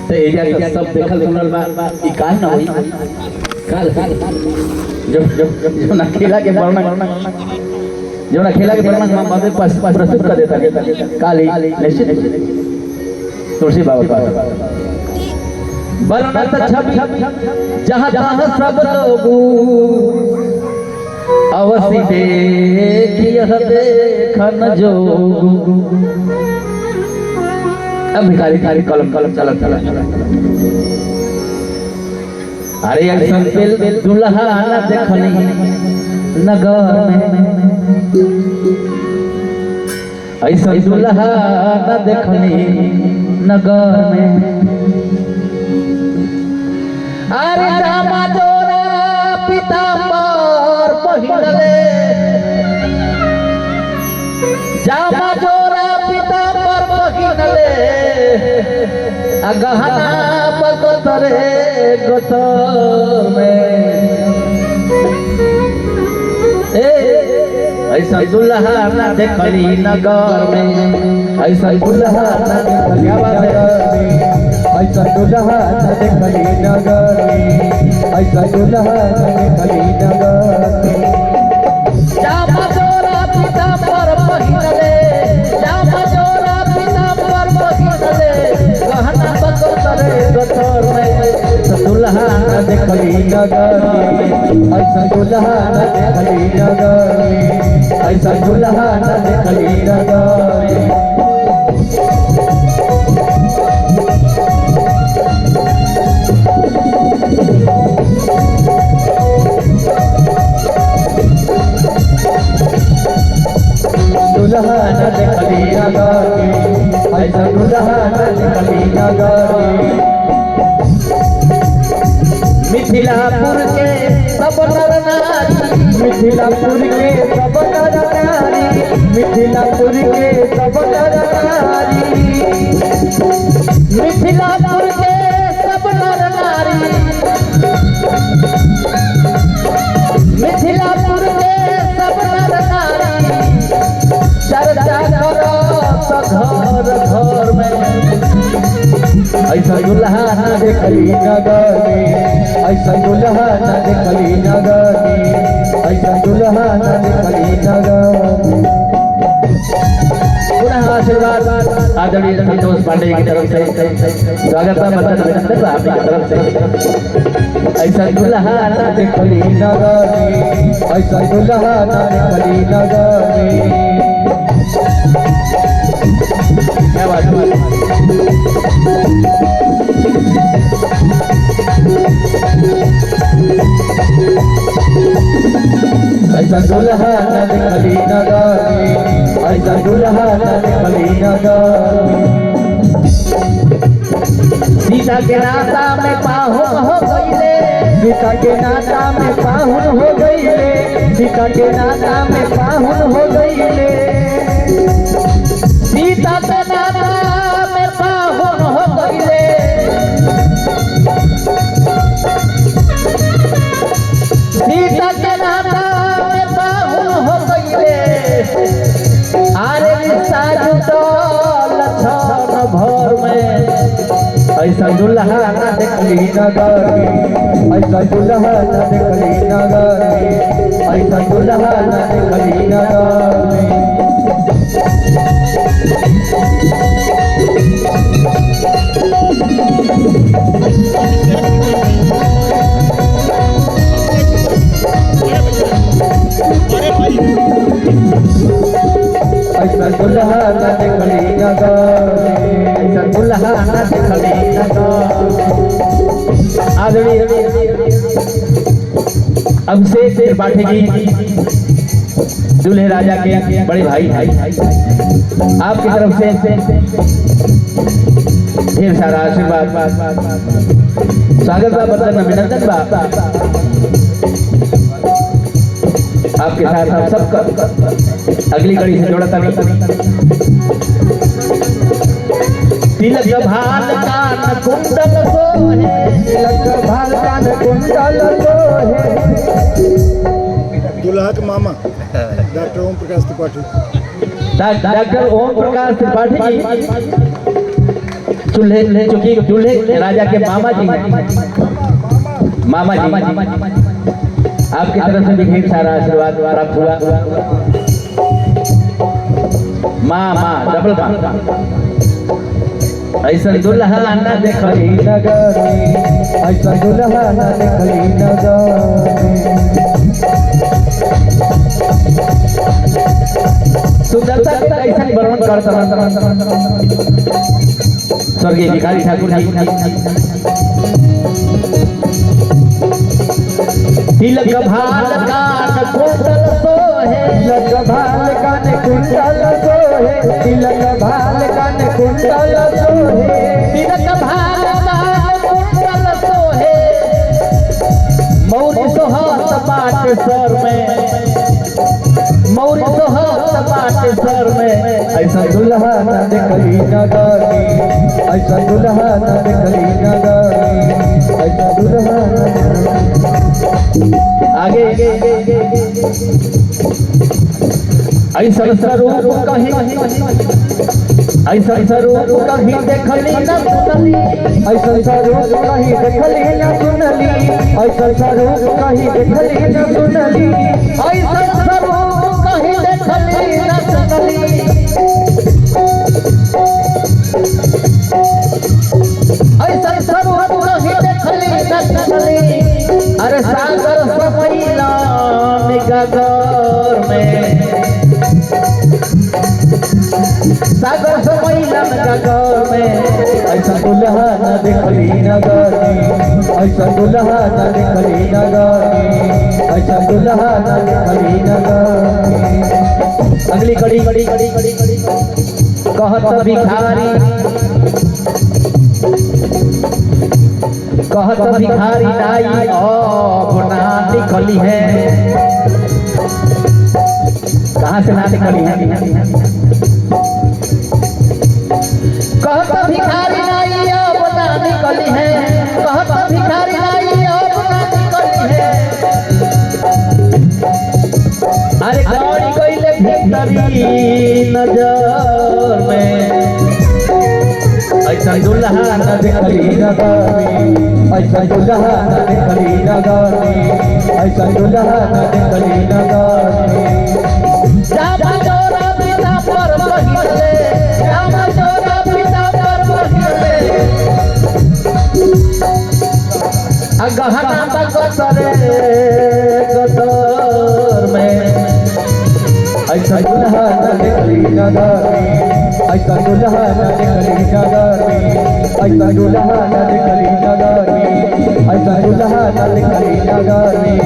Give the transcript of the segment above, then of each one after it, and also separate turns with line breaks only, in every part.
तो एजा का सब देखल सुनल बा ई काल ना होई काल जो ना खेला के वर्णन जो ना खेला के वर्णन हम बाबे प्रस्तुत कर देता काली निश्चित तुलसी बाबा वर्णन छवि जहां जहां सब लोग अवश्य देखिए देखन जो अब भिखारी खाली कलम चला अरे ऐसा पेल दुल्हा न देखनी नगर में ऐसा दुल्हा न देखनी नगर में अरे रामा जोरा पीताम्बर पहिरले जामा जोरा पीताम्बर पहिरले आ गहना बगतरे गोतर में ऐसा दुल्हा न देखली नगर में ऐसा दुल्हा न देखली नगर में ऐसा दुल्हा न देखली नगर में ऐसा दुल्हा न देखली नगर में जामा जोरा पीताम्बर पहिरले जामा जोरा पीताम्बर पहिरले गहना बगतरे गोतर में दुल्हा न देखली नगर में ऐसा दुल्हा न देखली नगर में ऐसा दुल्हा न देखली नगर में दुल्हा न देखली नगर में ऐसा दुल्हा न देखली नगर में मिथिलापुर के सब नर नारी मिथिलापुर के सब नर नारी मिथिलापुर के सब नर नारी मिथिलापुर के सब नर नारी मिथिलापुर के सब नर नारी चर्चा करो तो घर घर में ऐसा दुल्हा न देखली नगर में ऐसा दुल्हा न देखली नगर में ऐसा दुल्हा न देखली नगर में पुनः आशीर्वाद आदरणीय संतोष पांडे की तरफ से स्वागत है अभिनंदन आपकी तरफ से ऐसा दुल्हा न देखली नगर में ऐसा दुल्हा न देखली नगर में क्या बात है ऐसा दुल्हा न देखली नगर में ऐसा दुल्हा न देखली नगर में सीता के नाता में पाहुन हो गईले सीता के नाता में पाहुन हो गईले सीता के नाता में पाहुन हो गईले सीता के नाता में पाहुन हो गईले सीता के नाता में पाहुन हो गईले अरे साजुटल छन भर में ऐसा दुल्हा न देखली नगर में ऐसा दुल्हा न देखली नगर में ऐसा दुल्हा न देखली नगर में ऐसा दुल्हा न देखली नगर में ऐसा दुल्हा न देखली नगर आदरणीय अभिषेक त्रिपाठी जी दूल्हे राजा के बड़े भाई आपकी तरफ से ढेर सारा आशीर्वाद स्वागत बा बदन अभिनंदन बा आपके साथ हम सबका अगली कड़ी से जोड़ा था तिलक भाल कान कुंडल सोहे तिलक भाल कान कुंडल सोहे
दुल्हा के मामा डॉक्टर ओम प्रकाश त्रिपाठी
डॉक्टर ओम प्रकाश त्रिपाठी चूल्हे चूंकि दूल्हे राजा के मामा जी हैं, मामा जी आपकी तरफ से भी ढेर सारा आशीर्वाद प्राप्त हुआ। माँ डबल ऐसा दुल्हा न देखली नगर में, ऐसा दुल्हा न देखली नगर में। सुंदरता के ऐसा वर्णन करता स्वर्गीय भिखारी ठाकुर जी। तिलक भाल कान कुंडल सोहे, तिलक भाल कान कुंडल सोहे, तिलक भाल कान कुंडल सोहे, तिलक भाल कान कुंडल सोहे। मौरी सोहत बाटे सर में, मौरी सोहत बाटे सर में। ऐसा दुल्हा न देखली नगर में, ऐसा दुल्हा न देखली नगर में, ऐसा दुल्हा न। आगे ऐसा स्वरूप कहीं, ऐसा स्वरूप कहीं देखली न सुनली, ऐसा स्वरूप कहीं देखली न सुनली, ऐसा स्वरूप कहीं देखली न सुनली, ऐसा स्वरूप कहीं देखली न सुनली। ऐसा स्वरूप कहीं देखली न सुनली। अरे सागर समैला गगर में, सागर समैला गगर में। ऐसा दुल्हा न देखली नगर में, ऐसा दुल्हा न देखली नगर में, ऐसा दुल्हा न देखली नगर में। अगली कड़ी कहत भिखारी, कहत भिखारी नाई अब ना निकली है। कहाँ से ना निकली है? कहत भिखारी नाई अब ना निकली है, कहत भिखारी नाई अब ना निकली है। अरे गौरी गईले भीतरी नजर में, ऐसा दुल्हा न देखली नगर में, ऐसा दुल्हा न देखली नगर में, ऐसा दुल्हा न देखली नगर में। जामा जोरा पिता पर बहिले, जामा जोरा पिता पर बहिले। गहना बगसरे गदर में, ऐसा दुल्हा न देखली नगर में, ऐसा दुल्हा न देखली नगर में, ऐसा दुल्हा न देखली नगर में, ऐसा दुल्हा न देखली नगर में,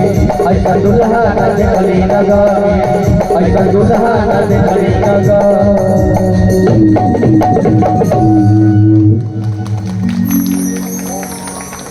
ऐसा दुल्हा न देखली नगर में, ऐसा दुल्हा न देखली नगर।